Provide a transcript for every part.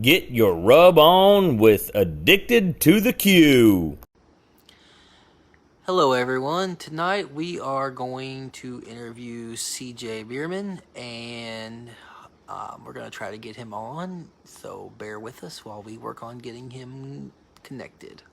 Get your rub on with Addicted to the Q. Hello, everyone. Tonight we are going to interview CJ Bierman, and we're going to try to get him on. So bear with us while we work on getting him connected.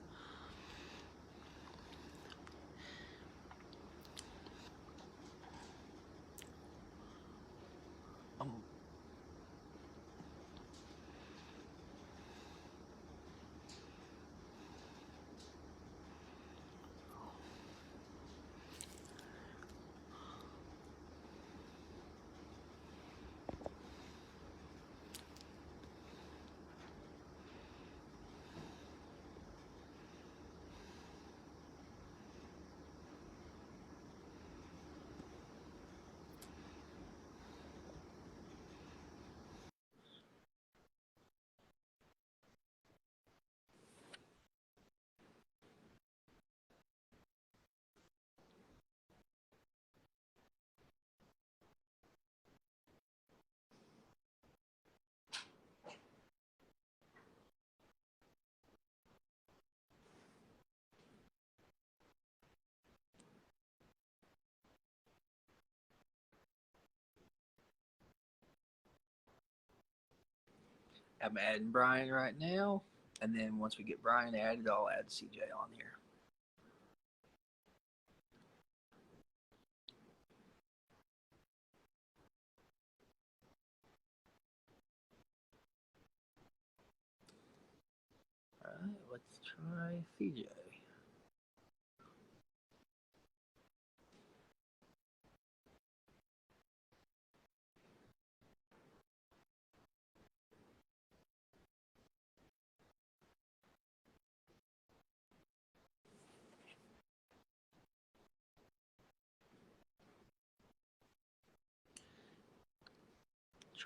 I'm adding Brian right now, and then once we get Brian added, I'll add CJ on here. All right, let's try CJ.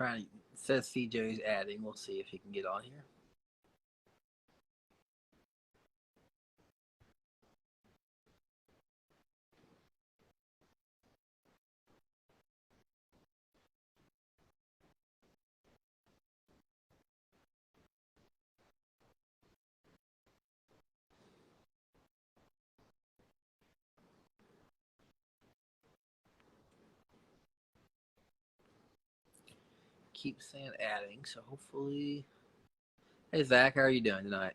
It says CJ's adding. We'll see if he can get on here. Keep saying adding, so hopefully. Hey Zach, how are you doing tonight?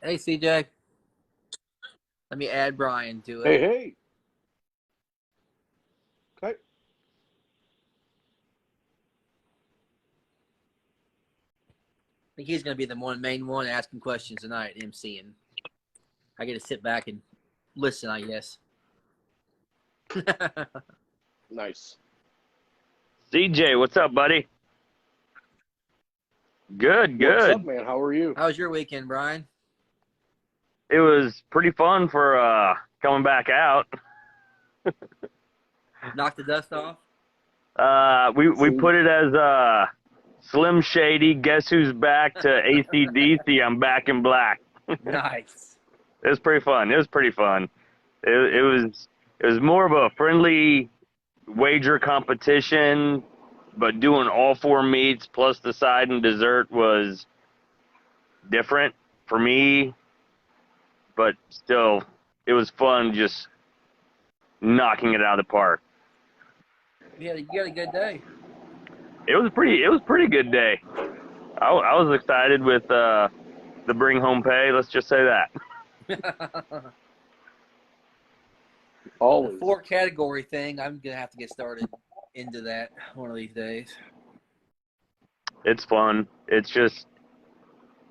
Hey CJ, let me add Brian to it. Hey. Okay. I think he's going to be the main one asking questions tonight, MCing. I get to sit back and listen, I guess. Nice. CJ, what's up, buddy? Good. What's up, man? How are you? How was your weekend, Brian? It was pretty fun for coming back out. Knock the dust off? We put it as Slim Shady, Guess Who's Back, to AC/DC, I'm Back in Black. Nice. It was pretty fun. It was more of a friendly wager competition, but doing all four meats plus the side and dessert was different for me. But still, it was fun just knocking it out of the park. You had a good day. It was pretty good day. I was excited with the bring home pay. Let's just say that. Always. The 4-category thing, I'm going to have to get started into that one of these days. It's fun. It's just,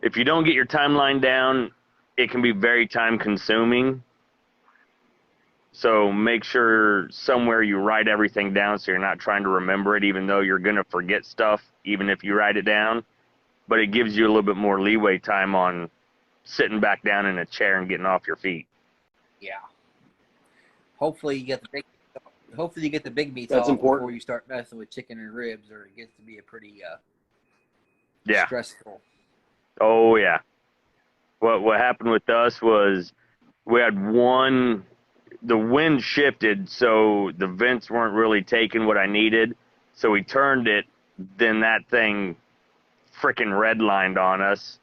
if you don't get your timeline down, it can be very time consuming. So make sure somewhere you write everything down so you're not trying to remember it, even though you're going to forget stuff, even if you write it down. But it gives you a little bit more leeway time on sitting back down in a chair and getting off your feet. Yeah. Hopefully you get the big hopefully you get the big meats That's off important. before you start messing with chicken and ribs, or it gets to be a pretty Yeah. stressful. Oh yeah. What happened with us was we had the wind shifted, so the vents weren't really taking what I needed. So we turned it, then that thing freaking redlined on us.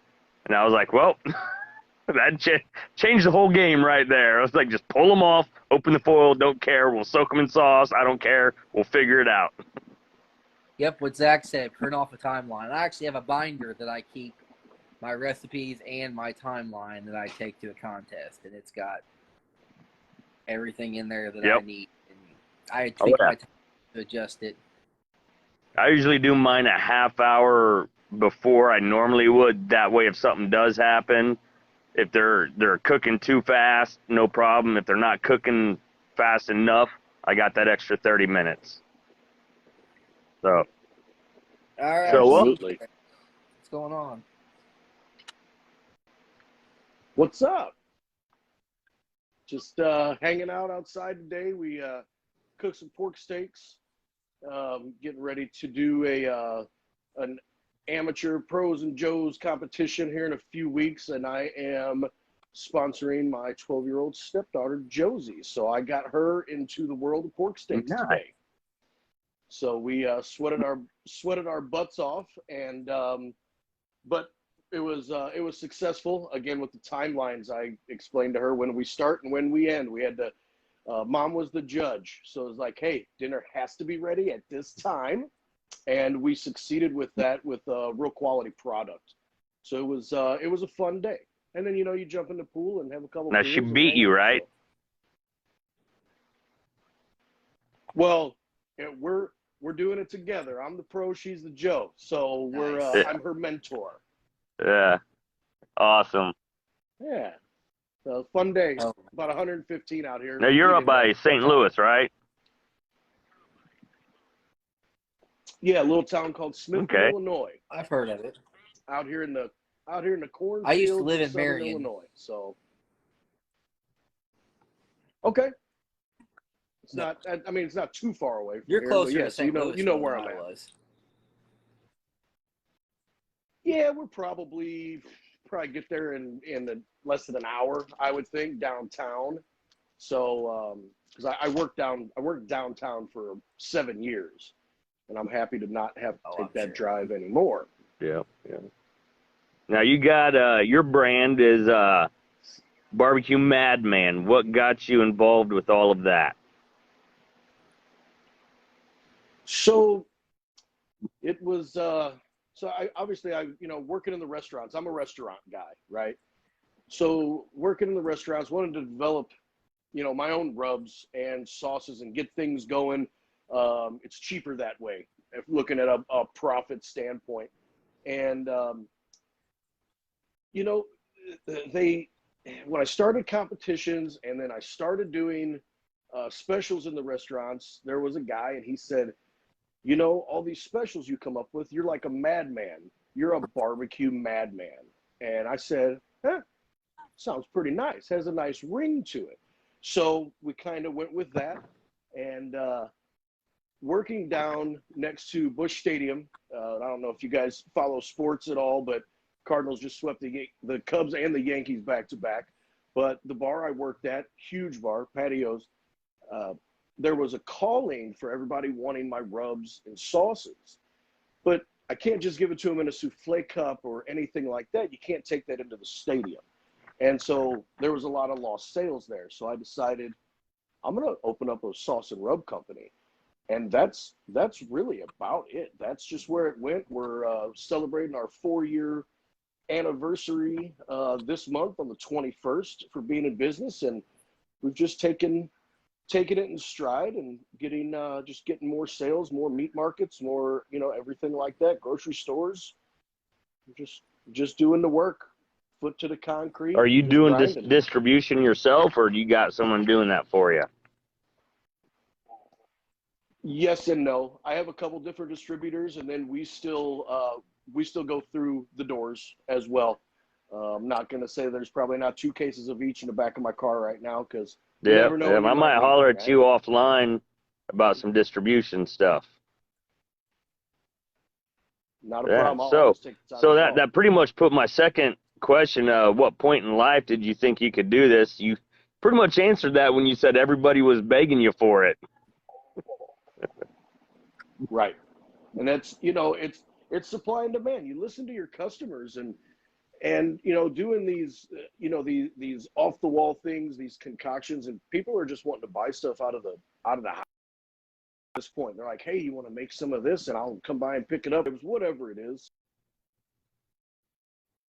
And I was like, well, that changed the whole game right there. I was like, just pull them off, open the foil, don't care. We'll soak them in sauce. I don't care. We'll figure it out. Yep, what Zach said, print off a timeline. I actually have a binder that I keep my recipes and my timeline that I take to a contest, and it's got everything in there that I need. And I take my time to adjust it. I usually do mine a half hour before I normally would. That way, if something does happen, if they're cooking too fast, no problem. If they're not cooking fast enough, I got that extra 30 minutes. So, All right, Absolutely. what's going on? What's up? Just hanging out outside today. We cooked some pork steaks. Getting ready to do an amateur pros and Joes competition here in a few weeks, and I am sponsoring my 12-year-old stepdaughter Josie. So I got her into the world of pork steaks today. So we sweated our butts off, and but it was successful. Again, with the timelines, I explained to her when we start and when we end. We had to. Mom was the judge, so it was like, hey, dinner has to be ready at this time, and we succeeded with that with a real quality product. So it was a fun day. And then you jump in the pool and have a couple. Now she beat you, right? Well, we're doing it together. I'm the pro, she's the Joe. So I'm her mentor. Yeah, awesome. Yeah. Fun day. About 115 out here. Now you're up by St. Louis, right? Yeah, a little town called Smithville, Illinois. I've heard of it. Out here in the cornfields. I used to live in Southern Marion, Illinois. So okay. It's not. I mean, it's not too far away. You're here, closer yeah, to St. Louis. You know where than I'm I at. was. Yeah, we're probably get there in less than an hour, I would think, downtown. So, because I worked downtown for 7 years, and I'm happy to not have to take that drive anymore. Yeah. Now you got your brand is BBQ Madman. What got you involved with all of that? So it was so I obviously working in the restaurants. I'm a restaurant guy, right? So working in the restaurants, wanted to develop my own rubs and sauces and get things going. It's cheaper that way if looking at a profit standpoint. And when I started competitions and then I started doing specials in the restaurants, there was a guy and he said, all these specials you come up with, you're like a madman. You're a barbecue madman. And I said, sounds pretty nice. Has a nice ring to it. So we kind of went with that. And working down next to Busch Stadium, I don't know if you guys follow sports at all, but Cardinals just swept the Cubs and the Yankees back to back. But the bar I worked at, huge bar, patios, there was a calling for everybody wanting my rubs and sauces. But I can't just give it to them in a souffle cup or anything like that. You can't take that into the stadium. And so there was a lot of lost sales there. So I decided I'm going to open up a sauce and rub company. And that's really about it. That's just where it went. We're celebrating our 4-year anniversary this month on the 21st for being in business. And we've just taken it in stride and getting more sales, more meat markets, more, everything like that, grocery stores, just doing the work, foot to the concrete. Are you doing this distribution yourself, or do you got someone doing that for you? Yes and no. I have a couple different distributors, and then we still go through the doors as well. I'm not going to say there's probably not 2 cases of each in the back of my car right now, because Yeah, I might holler at you offline about some distribution stuff. Not a Yeah. problem. I'll So always take the time to talk. that pretty much put my second question. What point in life did you think you could do this? You pretty much answered that when you said everybody was begging you for it. Right. And that's, it's supply and demand. You listen to your customers and doing these these off the wall things, these concoctions, and people are just wanting to buy stuff out of the house at this point. They're like, hey, you want to make some of this, and I'll come by and pick it up. It was whatever it is.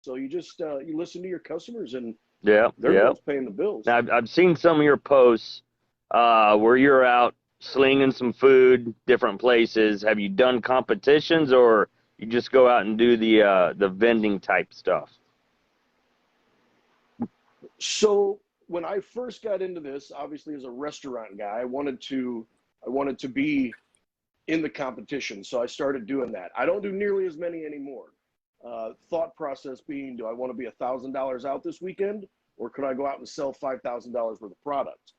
So you just you listen to your customers, and Yeah. they're the Yeah. ones paying the bills. Now I've seen some of your posts where you're out slinging some food different places. Have you done competitions, or you just go out and do the vending type stuff? So when I first got into this, obviously as a restaurant guy, I wanted to be in the competition. So I started doing that. I don't do nearly as many anymore. Thought process being, do I want to be $1,000 out this weekend, or could I go out and sell $5,000 worth of product?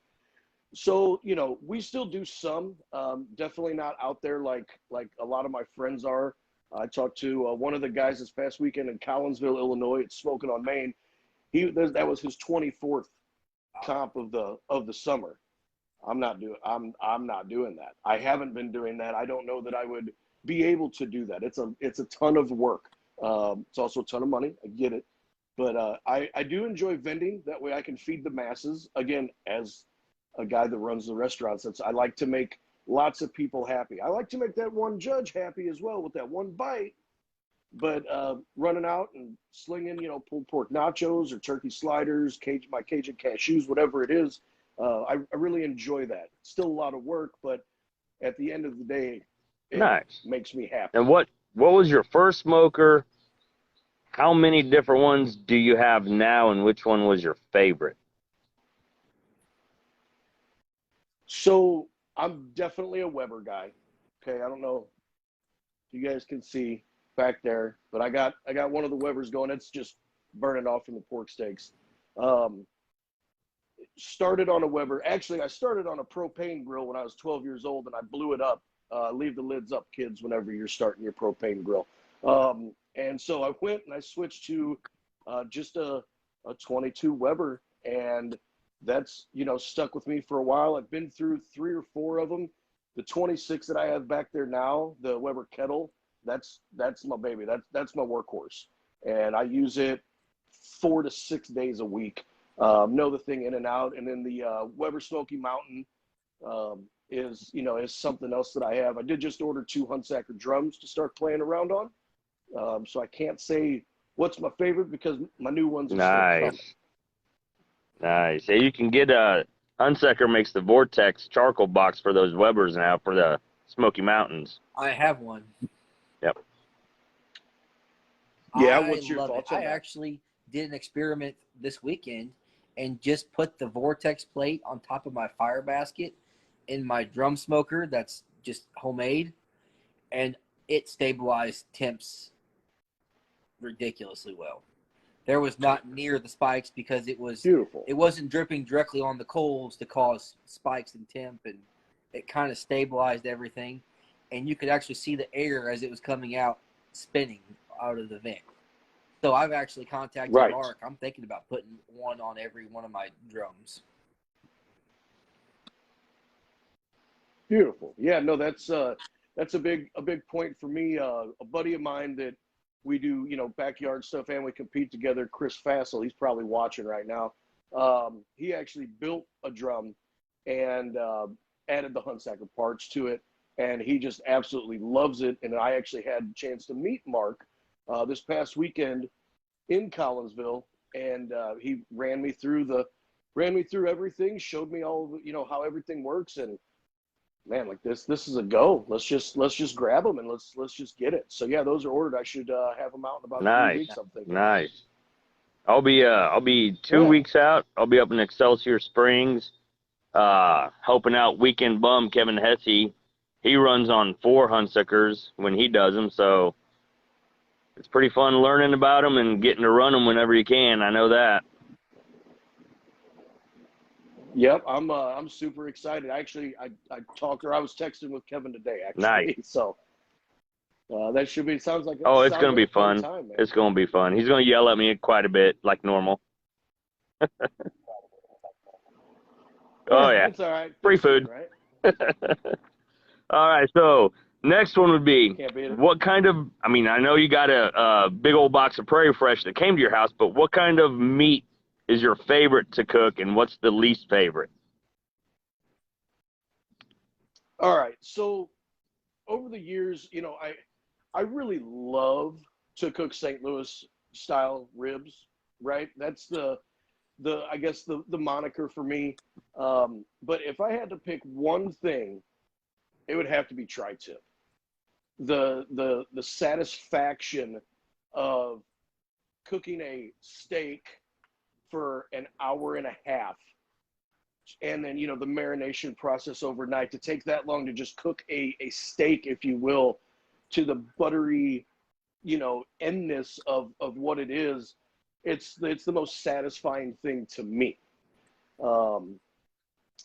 So, we still do some, definitely not out there like a lot of my friends are. I talked to one of the guys this past weekend in Collinsville, Illinois. It's Smoking on Main. That was his 24th comp of the summer. I'm not doing that. I haven't been doing that. I don't know that I would be able to do that. It's a ton of work. It's also a ton of money. I get it, but I do enjoy vending. That way I can feed the masses. Again, as a guy that runs the restaurants, I like to make lots of people happy. I like to make that one judge happy as well with that one bite. But running out and slinging, pulled pork nachos or turkey sliders, my Cajun cashews, whatever it is, I really enjoy that. It's still a lot of work, but at the end of the day, it Nice. makes me happy. And what was your first smoker? How many different ones do you have now, and which one was your favorite? So I'm definitely a Weber guy. Okay, I don't know if you guys can see back there, but I got one of the Webers going. It's just burning off from the pork steaks. Started on a Weber. Actually, I started on a propane grill when I was 12 years old, and I blew it up. Leave the lids up, kids, whenever you're starting your propane grill. And so I went and I switched to just a 22 Weber, and that's stuck with me for a while. I've been through 3 or 4 of them. The 26 that I have back there now, the Weber Kettle, that's my baby. That's my workhorse, and I use it 4 to 6 days a week. Know the thing in and out. And then the Weber Smoky Mountain is something else that I have. I did just order 2 Hunsacker drums to start playing around on. So I can't say what's my favorite because my new ones are still coming. Nice. Yeah, you can get Hunsacker makes the Vortex charcoal box for those Webers now for the Smoky Mountains. I have one. Yep. Yeah, what's your thoughts on that? I actually did an experiment this weekend and just put the Vortex plate on top of my fire basket in my drum smoker that's just homemade, and it stabilized temps ridiculously well. There was not near the spikes because it was beautiful. It wasn't dripping directly on the coals to cause spikes in temp, and it kind of stabilized everything, and you could actually see the air as it was coming out spinning out of the vent. So I've actually contacted Mark. I'm thinking about putting one on every one of my drums. Beautiful. Yeah, no, that's a big point for me. A buddy of mine that we do, backyard stuff and we compete together, Chris Fassel, he's probably watching right now. He actually built a drum and added the Hunsacker parts to it, and he just absolutely loves it. And I actually had a chance to meet Mark this past weekend in Collinsville, and he ran me through everything, showed me all how everything works, and man, like this is a go. Let's just grab them and let's just get it. So yeah, those are ordered. I should have them out in about 3 weeks, I'm thinking. Nice. I'll be 2 weeks out. I'll be up in Excelsior Springs, helping out Weekend Bum Kevin Hesse. He runs on 4 Hunsuckers when he does them, so it's pretty fun learning about them and getting to run them whenever you can. I know that. Yep, I'm super excited. Actually, I talked or I was texting with Kevin today Nice. actually. So that should be sounds like Oh, it's sounds going to like be a fun fun. time, man. It's going to be fun. He's going to yell at me quite a bit, like normal. Oh, yeah. It's all right. Free Thick skin, food. right? All right, so next one would be Can't beat it. what kind of, I mean, I know you got a big old box of Prairie Fresh that came to your house, but what kind of meat is your favorite to cook and what's the least favorite? All right. So over the years, I really love to cook St. Louis style ribs, right? That's the I guess the moniker for me. But if I had to pick one thing, it would have to be tri-tip. The satisfaction of cooking a steak for an hour and a half, and then the marination process overnight, to take that long to just cook a steak, if you will, to the buttery endness of what it is. It's the most satisfying thing to me. And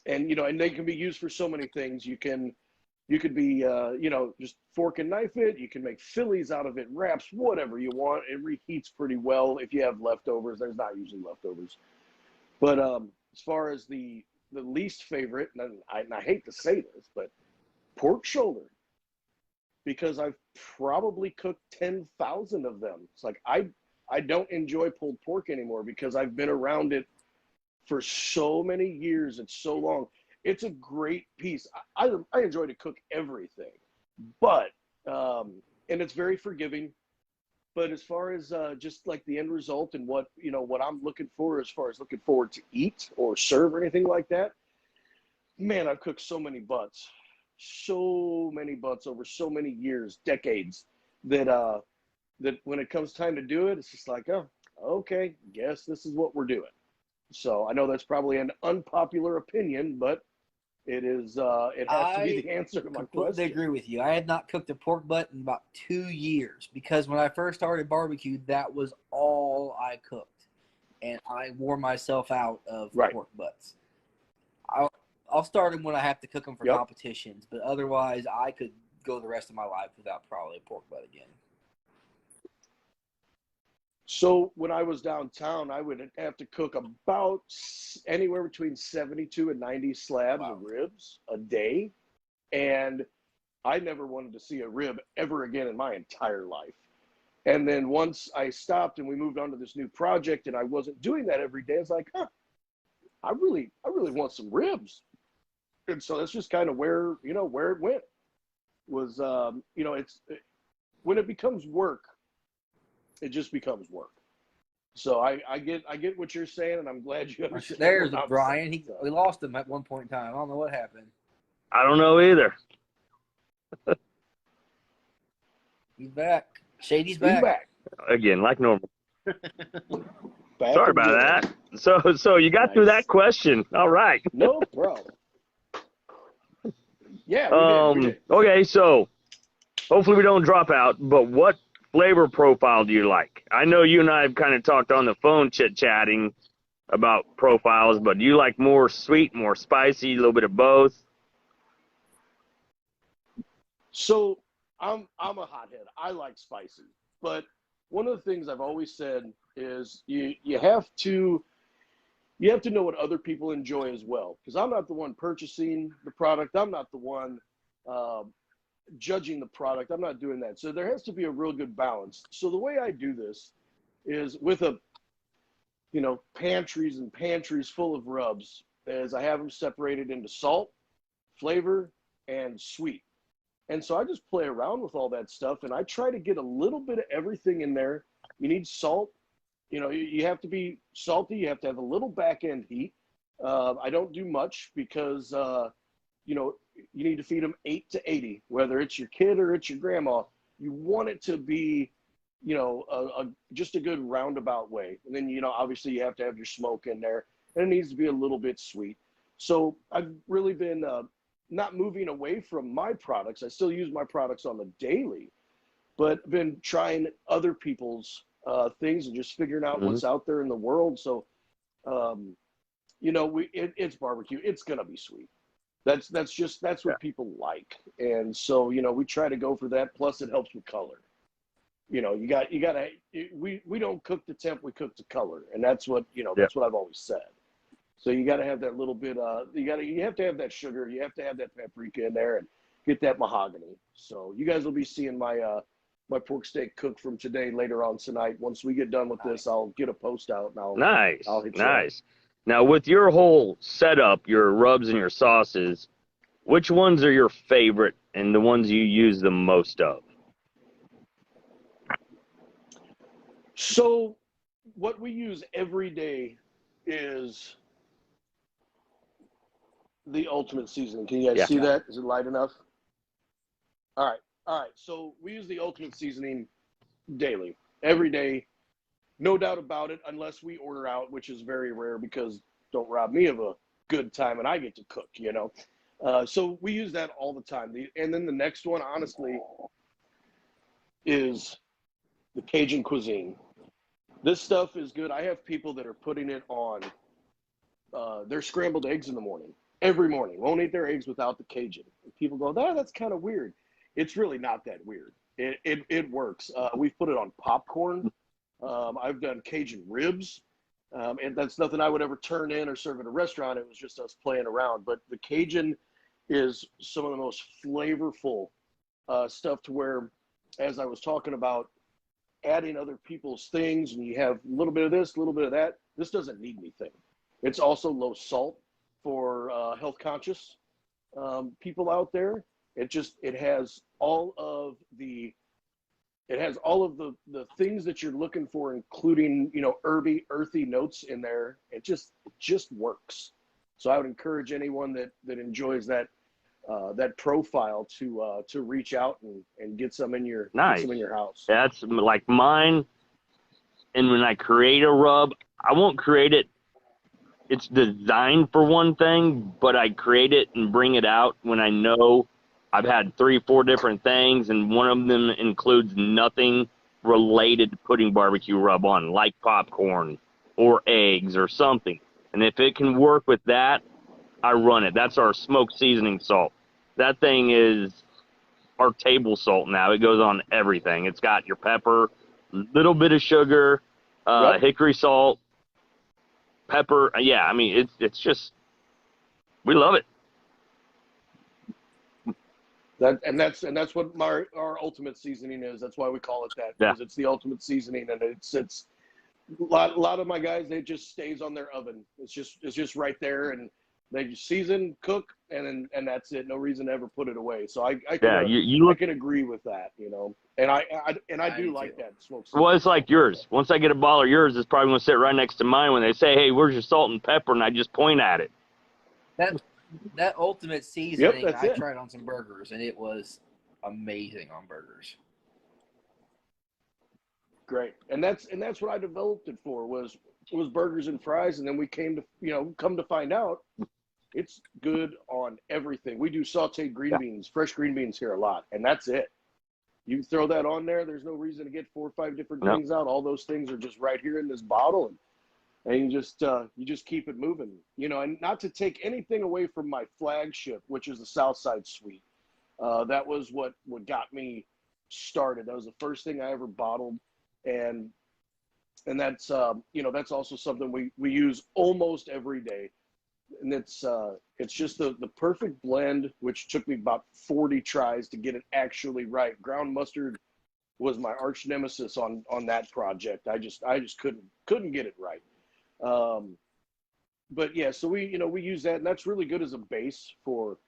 they can be used for so many things. You could be just fork and knife it. You can make fillies out of it, wraps, whatever you want. It reheats pretty well. If you have leftovers, there's not usually leftovers. But as far as the least favorite, and I hate to say this, but pork shoulder, because I've probably cooked 10,000 of them. It's like I don't enjoy pulled pork anymore because I've been around it for so many years. It's so long. It's a great piece. I enjoy to cook everything, but and it's very forgiving. But as far as just like the end result and what I'm looking for, as far as looking forward to eat or serve or anything like that, man, I've cooked so many butts over so many years, decades, that when it comes time to do it, it's just like, oh, okay, guess this is what we're doing. So I know that's probably an unpopular opinion, but it is. It has to be the answer to my completely question. agree with you. I had not cooked a pork butt in about 2 years because when I first started barbecue, that was all I cooked, and I wore myself out of Right. pork butts. I'll start them when I have to cook them for Yep. competitions, but otherwise, I could go the rest of my life without probably a pork butt again. So when I was downtown, I would have to cook about anywhere between 72 and 90 slabs of ribs a day. And I never wanted to see a rib ever again in my entire life. And then once I stopped and we moved on to this new project and I wasn't doing that every day, it's like, I really want some ribs. And so that's just kind of where it went. Was when it becomes work, it just becomes work. So I get what you're saying, and I'm glad you understand. There's what I'm Brian. saying, so. We lost him at one point in time. I don't know what happened. I don't know either. He's back. Shady's He's back. back. Again, like normal. Back Sorry about again. that. So you got through that question. All right. No problem. Yeah, we did. Okay, so hopefully we don't drop out, but what flavor profile do you like? I know you and I have kind of talked on the phone chit-chatting about profiles, but do you like more sweet, more spicy, a little bit of both? So I'm a hothead. I like spicy, but one of the things I've always said is you have to know what other people enjoy as well, because I'm not the one purchasing the product. I'm not the one judging the product. I'm not doing that. So there has to be a real good balance. So the way I do this is with pantries and pantries full of rubs, is I have them separated into salt, flavor, and sweet. And so I just play around with all that stuff, and I try to get a little bit of everything in there. You need salt. You have to be salty. You have to have a little back end heat. I don't do much because, you need to feed them 8 to 80, whether it's your kid or it's your grandma. You want it to be, just a good roundabout way. And then, obviously you have to have your smoke in there, and it needs to be a little bit sweet. So I've really been not moving away from my products. I still use my products on the daily, but been trying other people's things and just figuring out what's out there in the world. So, it's barbecue. It's gonna be sweet. That's what people like, and so we try to go for that. Plus, it helps with color. We don't cook the temp, we cook the color, and that's what that's what I've always said. So you got to have that little bit. You have to have that sugar. You have to have that paprika in there, and get that mahogany. So you guys will be seeing my my pork steak cook from today later on tonight. Once we get done with this, I'll get a post out and I'll hit you up. Now, with your whole setup, your rubs and your sauces, which ones are your favorite and the ones you use the most of? So what we use every day is the ultimate seasoning. Can you guys see that? Is it light enough? All right. So we use the ultimate seasoning daily, every day. No doubt about it, unless we order out, which is very rare because don't rob me of a good time and I get to cook, So we use that all the time. And then the next one, honestly, is the Cajun cuisine. This stuff is good. I have people that are putting it on their scrambled eggs in the morning. Every morning. Won't eat their eggs without the Cajun. And people go, that's kind of weird. It's really not that weird. It works. We've put it on popcorn. I've done Cajun ribs, and that's nothing I would ever turn in or serve at a restaurant. It was just us playing around. But the Cajun is some of the most flavorful stuff to where, as I was talking about, adding other people's things, and you have a little bit of this, a little bit of that. This doesn't need anything. It's also low salt for health conscious people out there. It has all of the things that you're looking for, including herby, earthy notes in there. It just works. So I would encourage anyone that enjoys that profile to reach out and get some in your house. That's like mine. And when I create a rub, I won't create it. It's designed for one thing, but I create it and bring it out when I know I've had 3-4 different things, and one of them includes nothing related to putting barbecue rub on, like popcorn or eggs or something. And if it can work with that, I run it. That's our smoked seasoning salt. That thing is our table salt now. It goes on everything. It's got your pepper, little bit of sugar, hickory salt, pepper. Yeah, I mean, it's just, we love it. That's what our ultimate seasoning is. That's why we call it that, because it's the ultimate seasoning, and it's a lot of my guys, it just stays on their oven. It's just right there, and they just season, cook, and that's it. No reason to ever put it away. So I can agree with that, and I do like that smoked seasoning. Well, it's like yours. Once I get a bottle of yours, it's probably going to sit right next to mine when they say, "Hey, where's your salt and pepper?" and I just point at it. That ultimate seasoning, I tried on some burgers, and it was amazing on burgers. Great, and that's what I developed it for was burgers and fries, and then we came to find out it's good on everything. We do sautéed green beans, fresh green beans here a lot, and that's it. You throw that on there. There's no reason to get 4 or 5 different things out. All those things are just right here in this bottle, and you just keep it moving, and not to take anything away from my flagship, which is the Southside Sweet. That was what got me started. That was the first thing I ever bottled, and that's that's also something we use almost every day, and it's just the perfect blend, which took me about 40 tries to get it actually right. Ground mustard was my arch nemesis on that project. I just couldn't get it right. But yeah, so we use that, and that's really good as a base for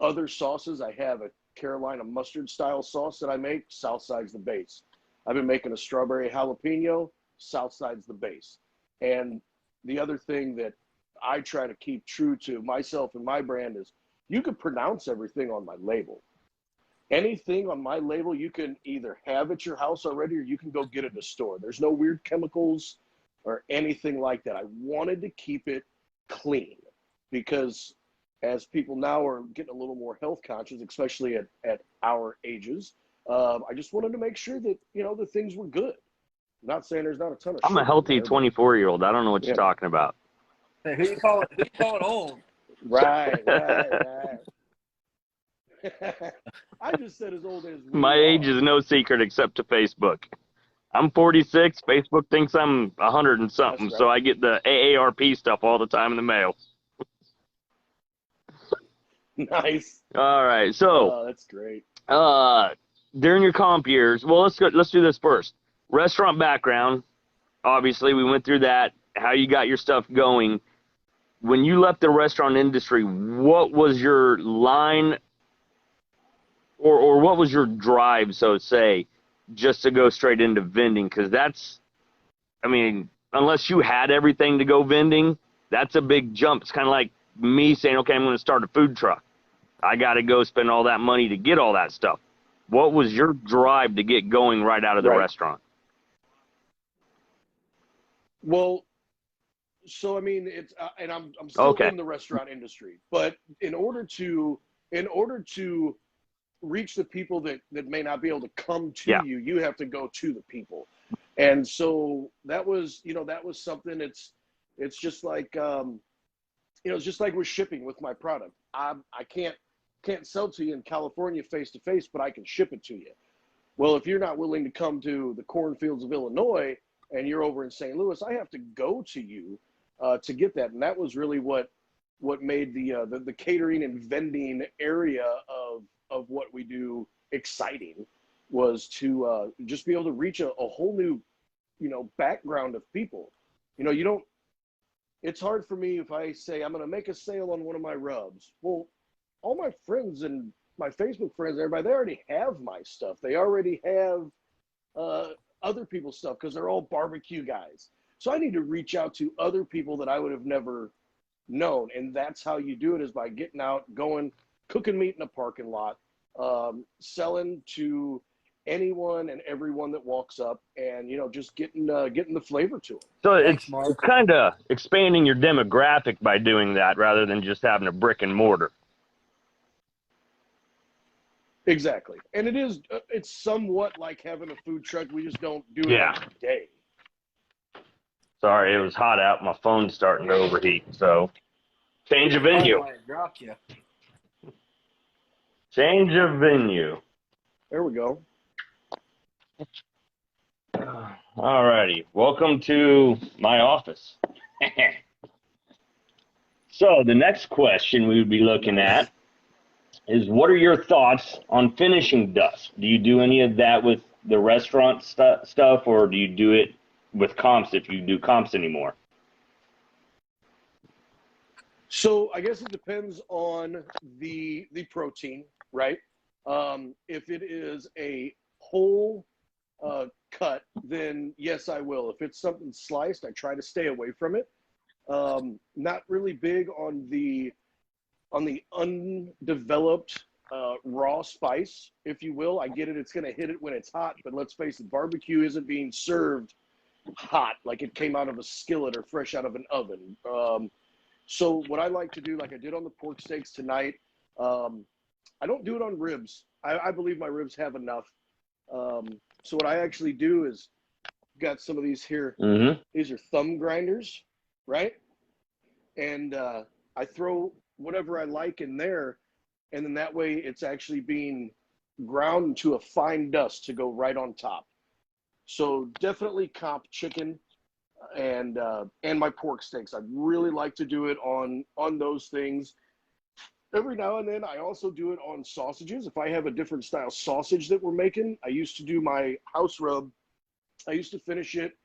other sauces. I have a Carolina mustard style sauce that I make. Southside's the base. I've been making a strawberry jalapeno. Southside's the base. And the other thing that I try to keep true to myself and my brand is you can pronounce everything on my label. Anything on my label you can either have at your house already, or you can go get it at a store. There's no weird chemicals or anything like that. I wanted to keep it clean because as people now are getting a little more health conscious, especially at our ages, I just wanted to make sure that, the things were good. I'm not saying there's not a ton of I'm a healthy 24-year-old. I don't know what you're talking about. Hey, who you call it old? Right. I just said as old as we My age are. is no secret except to Facebook. I'm 46. Facebook thinks I'm 100 and something, That's right. so I get the AARP stuff all the time in the mail. Nice. All right, so That's great. during your comp years, well, let's do this first. Restaurant background, obviously, we went through that. How you got your stuff going. When you left the restaurant industry, what was your line, or what was your drive, so to say, just to go straight into vending? Because that's, I mean, unless you had everything to go vending, that's a big jump. It's kind of like me saying, okay, I'm going to start a food truck. I got to go spend all that money to get all that stuff. What was your drive to get going right out of the restaurant? Well, so I mean, it's and I'm still in the restaurant industry, but in order to reach the people that may not be able to come to you, you have to go to the people. And so that was something. It's just like it's just like with shipping with my product. I can't sell to you in California face to face, but I can ship it to you. Well, if you're not willing to come to the cornfields of Illinois and you're over in St. Louis, I have to go to you to get that. And that was really what made the catering and vending area of what we do exciting, was to just be able to reach a whole new background of people. It's hard for me if I say I'm going to make a sale on one of my rubs. Well, all my friends and my Facebook friends, everybody, they already have my stuff. They already have other people's stuff because they're all barbecue guys. So I need to reach out to other people that I would have never known. And that's how you do it, is by getting out, going, cooking meat in a parking lot, selling to anyone and everyone that walks up, and just getting the flavor to it. So it's kind of expanding your demographic by doing that rather than just having a brick and mortar. Exactly. And it's somewhat like having a food truck. We just don't do it every day. Sorry, it was hot out. My phone's starting to overheat. So change of venue. Change of venue. There we go. All righty. Welcome to my office. So the next question we would be looking at is, what are your thoughts on finishing dust? Do you do any of that with the restaurant stuff, or do you do it with comps, if you do comps anymore? So I guess it depends on the protein, right? If it is a whole cut, then yes, I will. If it's something sliced, I try to stay away from it. Not really big on the undeveloped raw spice, if you will. I get it, it's going to hit it when it's hot, but let's face it, barbecue isn't being served hot like it came out of a skillet or fresh out of an oven. So what I like to do, like I did on the pork steaks tonight, I don't do it on ribs. I believe my ribs have enough. So what I actually do is, got some of these here. Mm-hmm. These are thumb grinders, right? And I throw whatever I like in there, and then that way it's actually being ground into a fine dust to go right on top. So definitely comp chicken and my pork steaks. I really like to do it on those things. Every now and then I also do it on sausages. If I have a different style sausage that we're making, I used to do my house rub. I used to finish it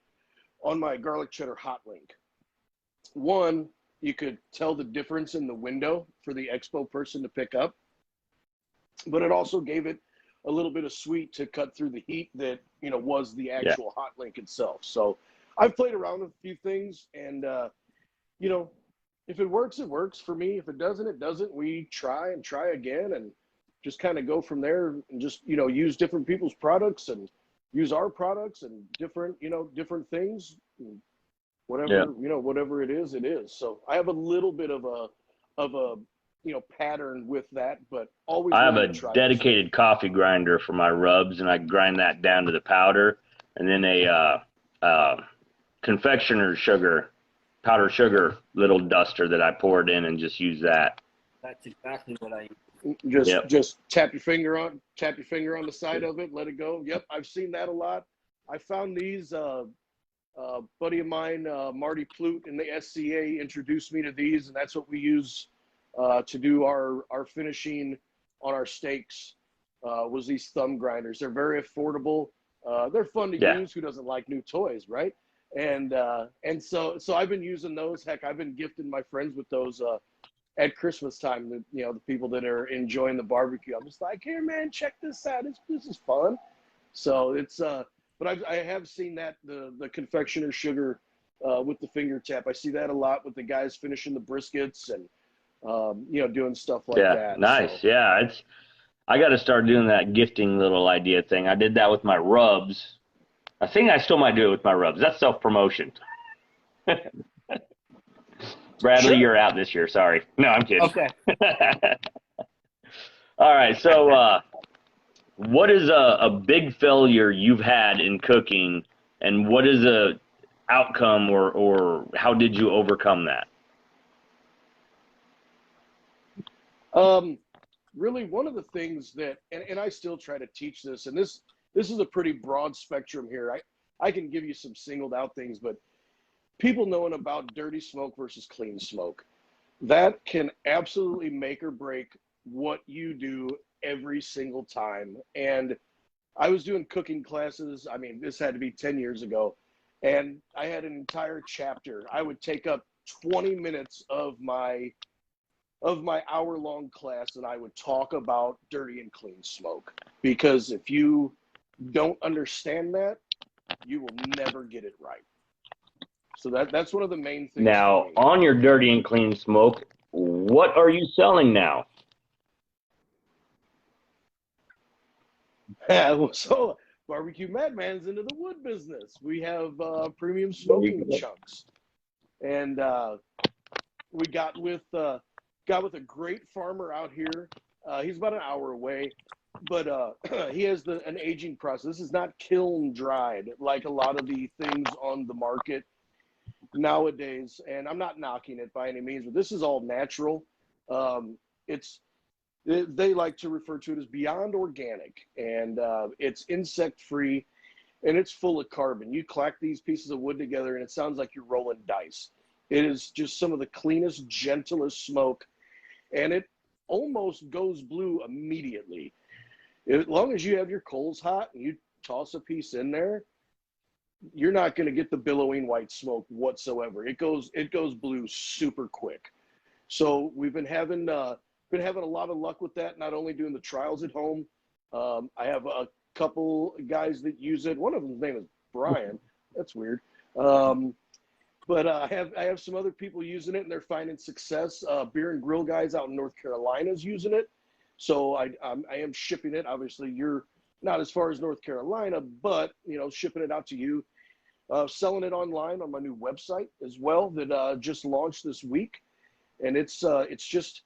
on my garlic cheddar hot link. One, you could tell the difference in the window for the expo person to pick up, but it also gave it a little bit of sweet to cut through the heat that was the actual hot link itself. So I've played around with a few things, and if it works, it works for me. If it doesn't, it doesn't. We try and try again, and just kind of go from there, and just use different people's products and use our products and different things. Whatever whatever it is, it is. So I have a little bit of a pattern with that, but always. I have a dedicated coffee grinder for my rubs, and I grind that down to the powder, and then a confectioner's sugar powdered sugar little duster that I poured in and just used that. That's exactly what I Just tap your finger on the side of it, let it go. Yep, I've seen that a lot. I found these. Buddy of mine, Marty Plute in the SCA, introduced me to these, and that's what we use to do our finishing on our steaks. Was these thumb grinders? They're very affordable. They're fun to use. Who doesn't like new toys, right? And so I've been using those. Heck, I've been gifting my friends with those at Christmas time. The people that are enjoying the barbecue. I'm just like, here, man, check this out. This is fun. So it's but I have seen that the confectioner sugar with the finger tap. I see that a lot with the guys finishing the briskets and doing stuff like that. Nice. So. Yeah, I got to start doing that gifting little idea thing. I did that with my rubs. I think I still might do it with my rubs. That's self-promotion. Bradley, Sure. You're out this year. Sorry. No, I'm kidding. Okay. All right. So what is a big failure you've had in cooking, and what is a outcome or how did you overcome that? Really, one of the things that, and I still try to teach this, and this is a pretty broad spectrum here. I can give you some singled out things, but people knowing about dirty smoke versus clean smoke, that can absolutely make or break what you do every single time. And I was doing cooking classes. I mean, this had to be 10 years ago. And I had an entire chapter. I would take up 20 minutes of my hour-long class, and I would talk about dirty and clean smoke. Because if you don't understand that, you will never get it right. So that's one of the main things. Now, on your dirty and clean smoke, what are you selling now? So BBQ Madman's into the wood business. We have premium smoking chunks, and we got with a great farmer out here. He's about an hour away, but he has an aging process. This is not kiln dried like a lot of the things on the market nowadays. And I'm not knocking it by any means, but this is all natural. They like to refer to it as beyond organic, and it's insect free, and it's full of carbon. You clack these pieces of wood together and it sounds like you're rolling dice. It is just some of the cleanest, gentlest smoke, and it almost goes blue immediately. As long as you have your coals hot and you toss a piece in there, you're not going to get the billowing white smoke whatsoever. It goes blue super quick. So we've been having a lot of luck with that, not only doing the trials at home. I have a couple guys that use it. One of them's name is Brian. That's weird. But I have some other people using it, and they're finding success. Beer and Grill guys out in North Carolina is using it. So I am shipping it. Obviously, you're not as far as North Carolina, but shipping it out to you. Selling it online on my new website as well that just launched this week, and it's just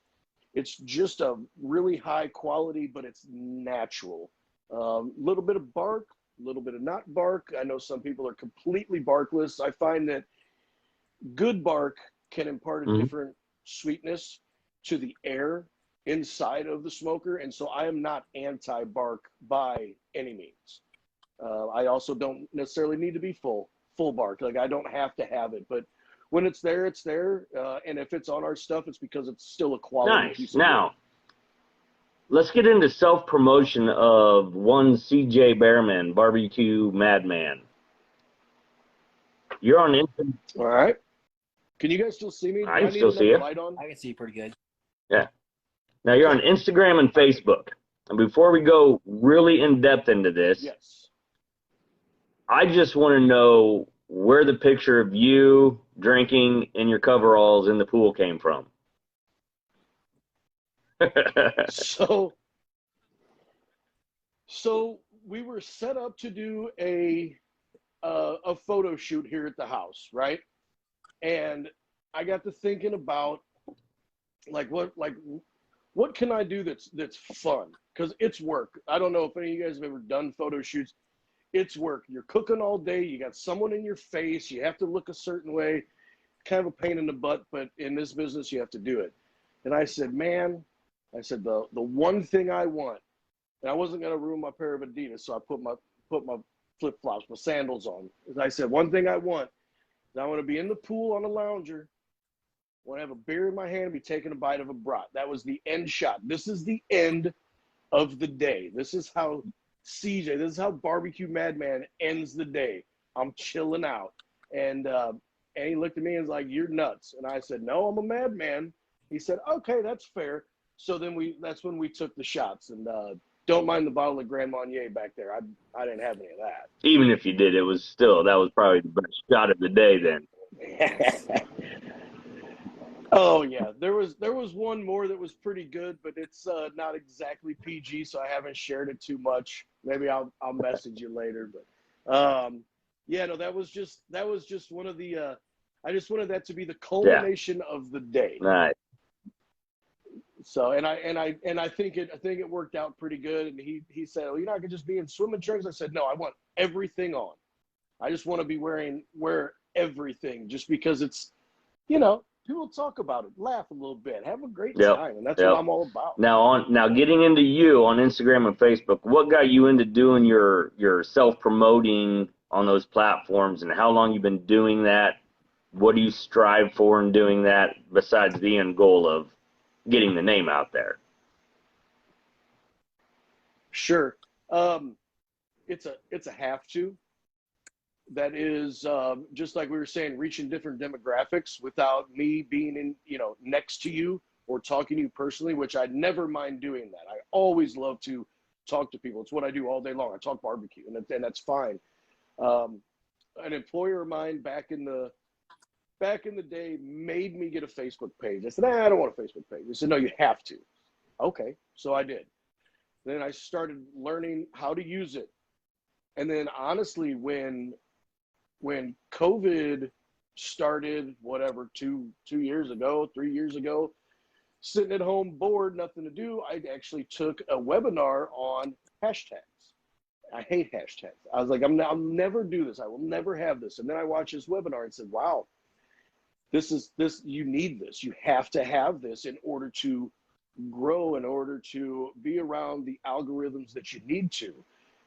a really high quality, but it's natural. Little bit of bark, a little bit of not bark. I know some people are completely barkless. I find that good bark can impart a different sweetness to the air inside of the smoker, and so I am not anti-bark by any means. I also don't necessarily need to be full bark. Like, I don't have to have it, but when it's there, it's there. And if it's on our stuff, it's because it's still a quality piece of Now, work. let's get into self-promotion of one CJ Behrman, BBQ Madman. You're on Instagram. All right. Can you guys still see me? I can still see you. Light on? can see you pretty good. Yeah. Now, you're on Instagram and Facebook. And before we go really in-depth into this, Yes. I just want to know where the picture of you drinking in your coveralls in the pool came from. So we were set up to do a photo shoot here at the house, right? And I got to thinking about what can I do that's fun? Because it's work. I don't know if any of you guys have ever done photo shoots. It's work. You're cooking all day. You got someone in your face. You have to look a certain way. kind of a pain in the butt, but in this business, you have to do it. And I said, man, the one thing I want, and I wasn't going to ruin my pair of Adidas, so I put my flip-flops, my sandals on. And I said, one thing I want is I want to be in the pool on a lounger, I want to have a beer in my hand and be taking a bite of a brat. That was the end shot. This is the end of the day. This is how CJ, this is how BBQ Madman ends the day. I'm chilling out. And he looked at me and was like, you're nuts. And I said, no, I'm a madman. He said, okay, that's fair. So then that's when we took the shots. And don't mind the bottle of Grand Marnier back there. I didn't have any of that. Even if you did, that was probably the best shot of the day then. Oh yeah, there was one more that was pretty good, but it's not exactly PG, so I haven't shared it too much. Maybe I'll message you later. But yeah, no, that was just one of the. I just wanted that to be the culmination of the day. Nice. So and I think it worked out pretty good. And he said, "Oh, you're not gonna just be in swimming trunks." I said, "No, I want everything on. I just want to be wear everything, just because it's, people talk about it, laugh a little bit, have a great time, and that's what I'm all about." Now getting into you on Instagram and Facebook, what got you into doing your self-promoting on those platforms, and how long you've been doing that? What do you strive for in doing that, besides the end goal of getting the name out there? Sure. It's a have to. That is just like we were saying, reaching different demographics without me being next to you or talking to you personally, which I never mind doing that. I always love to talk to people. It's what I do all day long. I talk barbecue, and that's fine. An employer of mine back in the day made me get a Facebook page. I said, I don't want a Facebook page. He said, no, you have to. Okay, so I did. Then I started learning how to use it. And then honestly, when COVID started, whatever, 2 years ago, 3 years ago, sitting at home bored, nothing to do, I actually took a webinar on hashtags. I hate hashtags. I was like, I'll never do this. I will never have this. And then I watched this webinar and said, wow, you need this. You have to have this in order to grow, in order to be around the algorithms that you need to.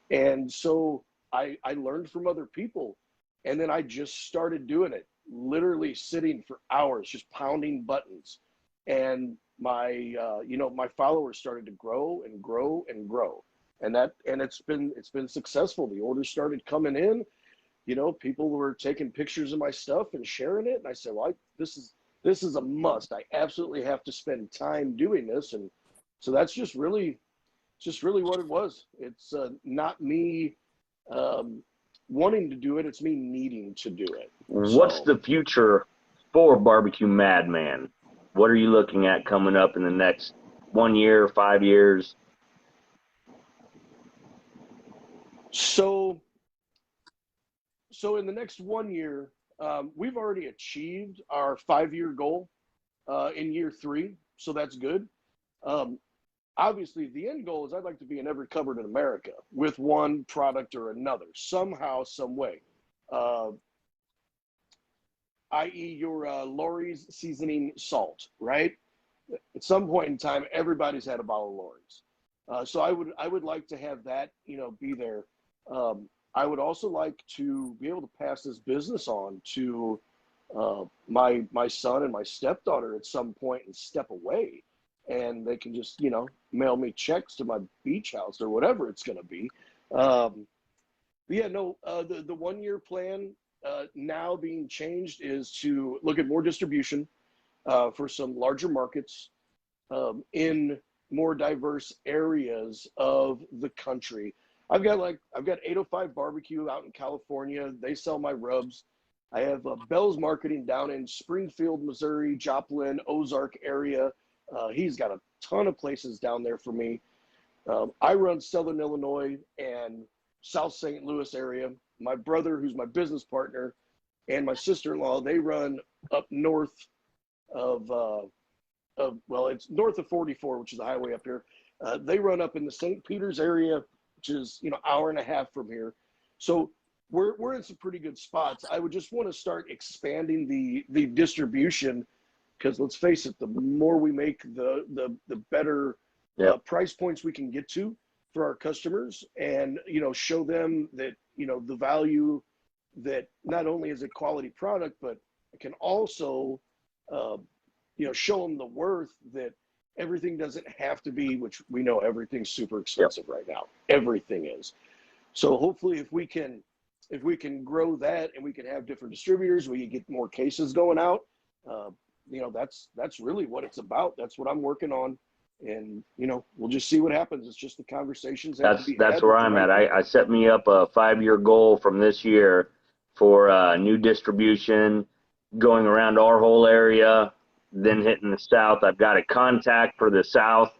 And so I learned from other people, and then I just started doing it, literally sitting for hours, just pounding buttons. And my followers started to grow and grow and grow. And it's been successful. The orders started coming in, people were taking pictures of my stuff and sharing it. And I said, well, this is a must. I absolutely have to spend time doing this. And so that's just really what it was. It's not me wanting to do it. It's me needing to do it. What's the future for BBQ Madman? What are you looking at coming up in the next 1 year, 5 years? So in the next 1 year, we've already achieved our 5-year goal in year 3. So that's good. Obviously, the end goal is I'd like to be in every cupboard in America with one product or another, somehow, some way. I.e. your Lori's seasoning salt, right? At some point in time, everybody's had a bottle of Lori's. So I would like to have that, be there. I would also like to be able to pass this business on to my son and my stepdaughter at some point and step away. And they can just, mail me checks to my beach house or whatever it's going to be. The 1 year plan now being changed is to look at more distribution for some larger markets in more diverse areas of the country. I've got 805 Barbecue out in California. They sell my rubs. I have Bell's Marketing down in Springfield, Missouri, Joplin, Ozark area. He's got a ton of places down there for me. I run Southern Illinois and South St. Louis area. My brother, who's my business partner, and my sister-in-law, they run up north it's north of 44, which is the highway up here. They run up in the St. Peters area, which is, hour and a half from here. So we're in some pretty good spots. I would just want to start expanding the distribution, because let's face it, the more we make, the better price points we can get to for our customers, and show them that the value, that not only is a quality product, but it can also show them the worth that everything doesn't have to be, which we know everything's super expensive right now. Everything is. So hopefully if we can grow that, and we can have different distributors, we can get more cases going out, that's really what it's about. That's what I'm working on. And we'll just see what happens. It's just the conversations. That's where I'm at. I set me up a 5-year goal from this year for new distribution, going around our whole area, then hitting the south. I've got a contact for the south,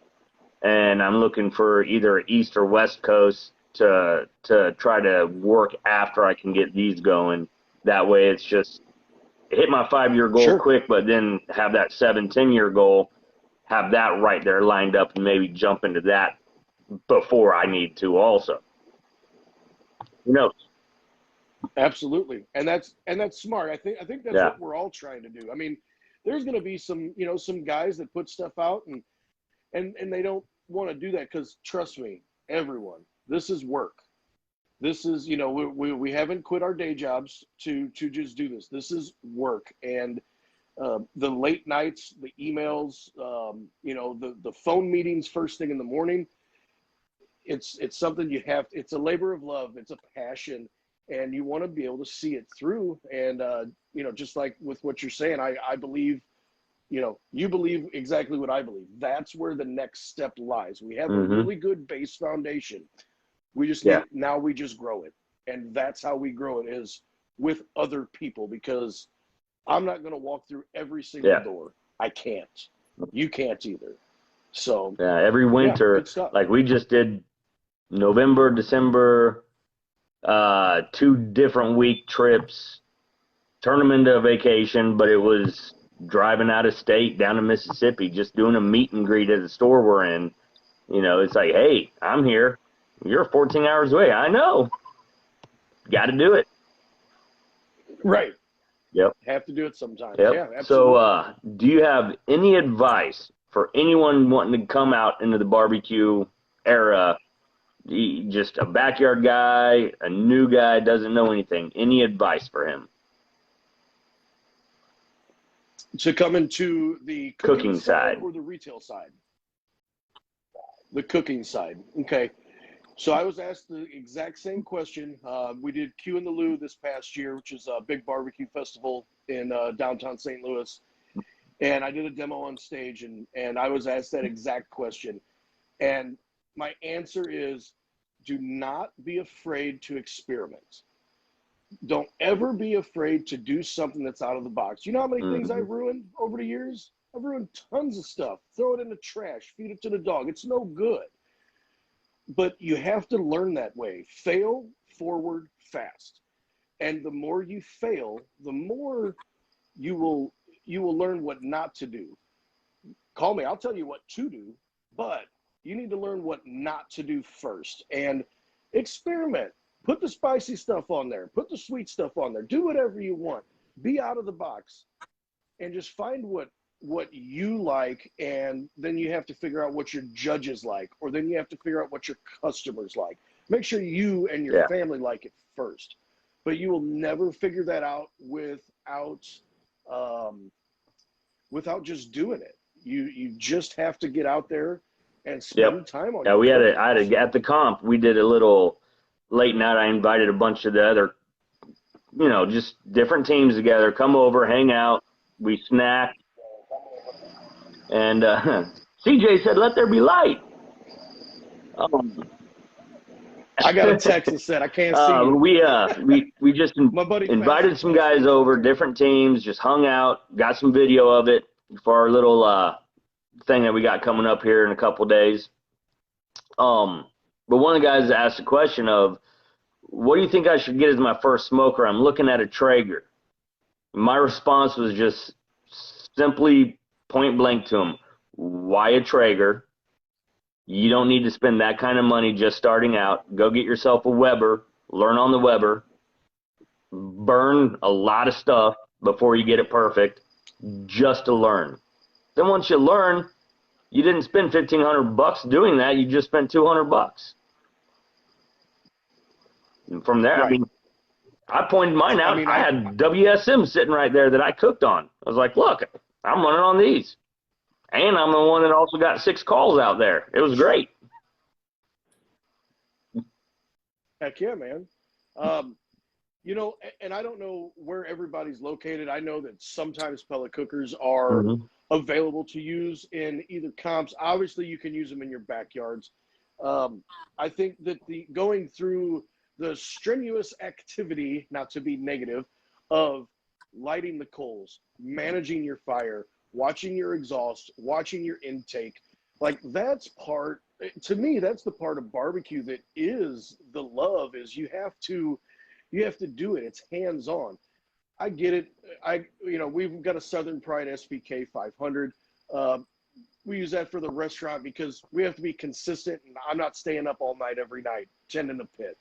and I'm looking for either east or west coast to try to work after I can get these going. That way it's just hit my 5-year goal quick, but then have that 7-10-year goal, have that right there lined up, and maybe jump into that before I need to also. Who knows? Absolutely. And that's smart. I think that's what we're all trying to do. I mean, there's going to be some guys that put stuff out and they don't want to do that, because trust me, everyone, this is work. This is, we haven't quit our day jobs to just do this. This is work. And the late nights, the emails, the phone meetings first thing in the morning, it's something it's a labor of love. It's a passion, and you want to be able to see it through. And, just like with what you're saying, I believe, you believe exactly what I believe. That's where the next step lies. We have a really good base foundation. We just now we just grow it. And that's how we grow it, is with other people, because I'm not going to walk through every single door. I can't. You can't either. So every winter, like we just did November, December, 2 different week trips, turn them into a vacation, but it was driving out of state down to Mississippi, just doing a meet and greet at the store we're in. It's like, hey, I'm here. You're 14 hours away. I know. Got to do it. Right. Yep. Have to do it sometimes. Yep. Yeah, absolutely. So do you have any advice for anyone wanting to come out into the barbecue era, just a backyard guy, a new guy, doesn't know anything? Any advice for him? To come into the cooking side or the retail side? The cooking side. Okay. So I was asked the exact same question. We did Q in the Lou this past year, which is a big barbecue festival in downtown St. Louis. And I did a demo on stage, and I was asked that exact question. And my answer is, do not be afraid to experiment. Don't ever be afraid to do something that's out of the box. You know how many things I've ruined over the years? I've ruined tons of stuff. Throw it in the trash, feed it to the dog. It's no good. But you have to learn that way. Fail forward fast. And the more you fail, the more you will learn what not to do. Call me, I'll tell you what to do, but you need to learn what not to do first. And experiment. Put the spicy stuff on there. Put the sweet stuff on there. Do whatever you want. Be out of the box. And just find what you like, and then you have to figure out what your judges like, or then you have to figure out what your customers like. Make sure you and your family like it first. But you will never figure that out without just doing it. You just have to get out there and spend time on it. Yeah, at the comp, we did a little late night. I invited a bunch of the other, just different teams together, come over, hang out, we snack. And CJ said, "Let there be light." I got a text that said, "I can't see you." We just invited some guys over, different teams, just hung out, got some video of it for our little thing that we got coming up here in a couple days. But one of the guys asked a question of, "What do you think I should get as my first smoker? I'm looking at a Traeger." My response was just simply point blank to him, "Why a Traeger? You don't need to spend that kind of money just starting out. Go get yourself a Weber, learn on the Weber, burn a lot of stuff before you get it perfect just to learn. Then once you learn, you didn't spend $1,500 doing that. You just spent $200. And from there, Right. I mean, I pointed mine out. I had WSM sitting right there that I cooked on. I was like, look, I'm running on these. And I'm the one that also got 6 calls out there. It was great. Heck yeah, man. You know, and I don't know where everybody's located. I know that sometimes pellet cookers are available to use in either comps. Obviously, you can use them in your backyards. I think that the going through the strenuous activity, not to be negative, of lighting the coals, managing your fire, watching your exhaust, watching your intake, like that's part, to me, that's the part of barbecue that is the love, is you have to do it. It's hands-on. I get it. You know, we've got a Southern Pride SPK 500. We use that for the restaurant because we have to be consistent, and I'm not staying up all night every night tending the pit.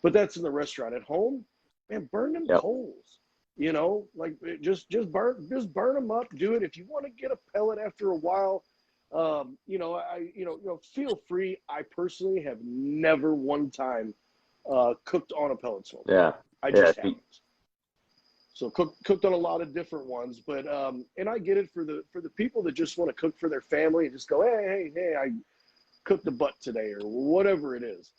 But that's in the restaurant. At home, man, burn them coals. You know, like just burn them up. Do it if you want to get a pellet after a while. You know, feel free. I personally have never one time cooked on a pellet smoker. Yeah, I just haven't. So cooked on a lot of different ones, but and I get it for the people that just want to cook for their family and just go, hey, I cooked the butt today or whatever it is.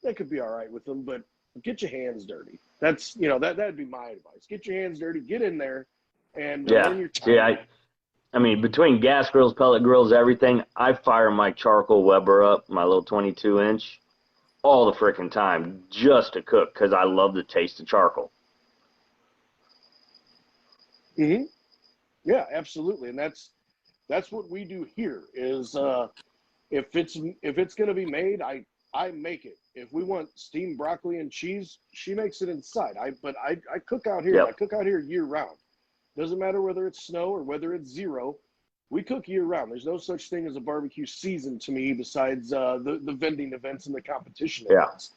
That could be all right with them, but get your hands dirty. That's, you know, that'd be my advice. Get your hands dirty, get in there, and learn your time. Yeah, I mean, between gas grills, pellet grills, everything, I fire my charcoal Weber up, my little 22-inch, all the freaking time just to cook because I love the taste of charcoal. Yeah, absolutely, and that's what we do here. Is if it's going to be made, I make it. If we want steamed broccoli and cheese, she makes it inside. But I cook out here. I cook out here year round. Doesn't matter whether it's snow or whether it's 0. We cook year round. There's no such thing as a barbecue season to me besides the vending events and the competition events.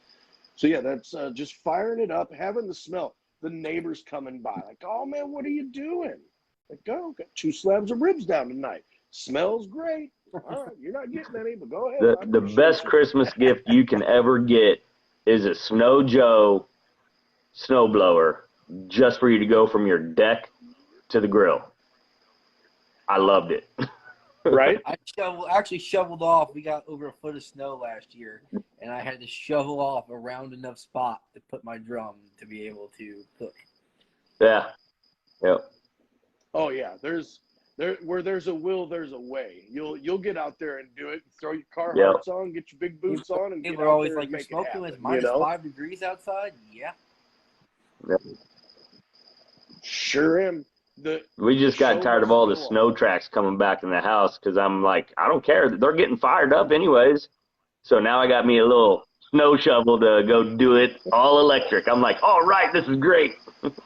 So yeah, that's just firing it up, having the smell. The neighbors coming by, like, oh man, what are you doing? Like, oh, got 2 slabs of ribs down tonight. Smells great. All right, you're not getting any, but go ahead. The best Christmas gift you can ever get is a Snow Joe snowblower just for you to go from your deck to the grill. I loved it. Right? I actually shoveled off. We got over a foot of snow last year, and I had to shovel off a round enough spot to put my drum to be able to cook. Yeah. Yep. Oh yeah, where there's a will, there's a way. You'll get out there and do it. Throw your Carhartts on, get your big boots on, and get out there and make it happen. You're smoking with minus 5 degrees outside. Yeah. Sure am. We just got tired of all the snow tracks coming back in the house because I'm like, I don't care. They're getting fired up anyways. So now I got me a little snow shovel to go do it all electric. I'm like, all right, this is great. Heck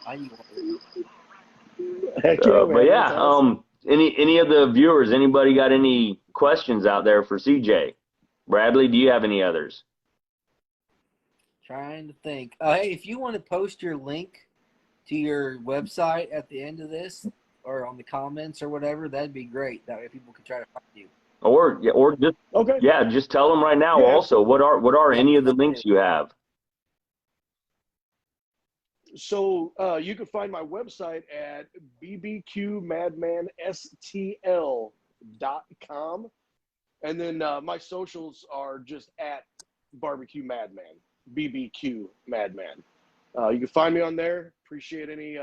yeah, man. But yeah, awesome. Any of the viewers, anybody got any questions out there for CJ? Bradley, do you have any others? Trying to think. Hey, if you want to post your link to your website at the end of this or on the comments or whatever, that'd be great. That way people can try to find you. Or just just tell them right now. Also, what are any of the links you have? So you can find my website at bbqmadmanstl.com, and then my socials are just at BBQ Madman, BBQ Madman. You can find me on there. Appreciate any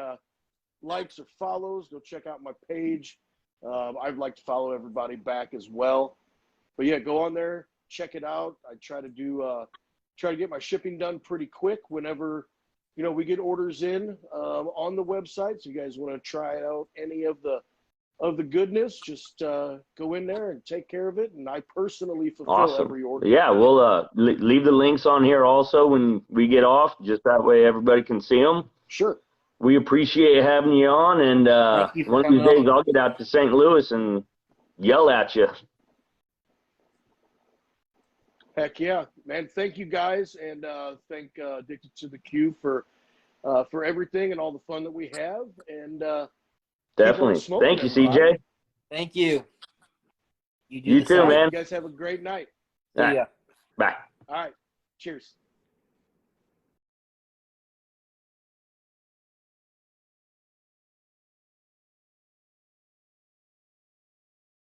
likes or follows. Go check out my page. I'd like to follow everybody back as well. But yeah, go on there, check it out. I try to get my shipping done pretty quick whenever we get orders in on the website. So you guys want to try out any of the goodness, just go in there and take care of it. And I personally fulfill every order. Yeah, we'll leave the links on here also when we get off, just that way everybody can see them. Sure. We appreciate having you on, and one of these days I'll get out to St. Louis and yell at you. Heck yeah, man. Thank you guys, and thank Addicted to the Q for for everything and all the fun that we have. And Definitely. Thank you, CJ. Thank you. You You the too, same. man. You guys have a great night. See All right. ya. Bye. All right. Cheers.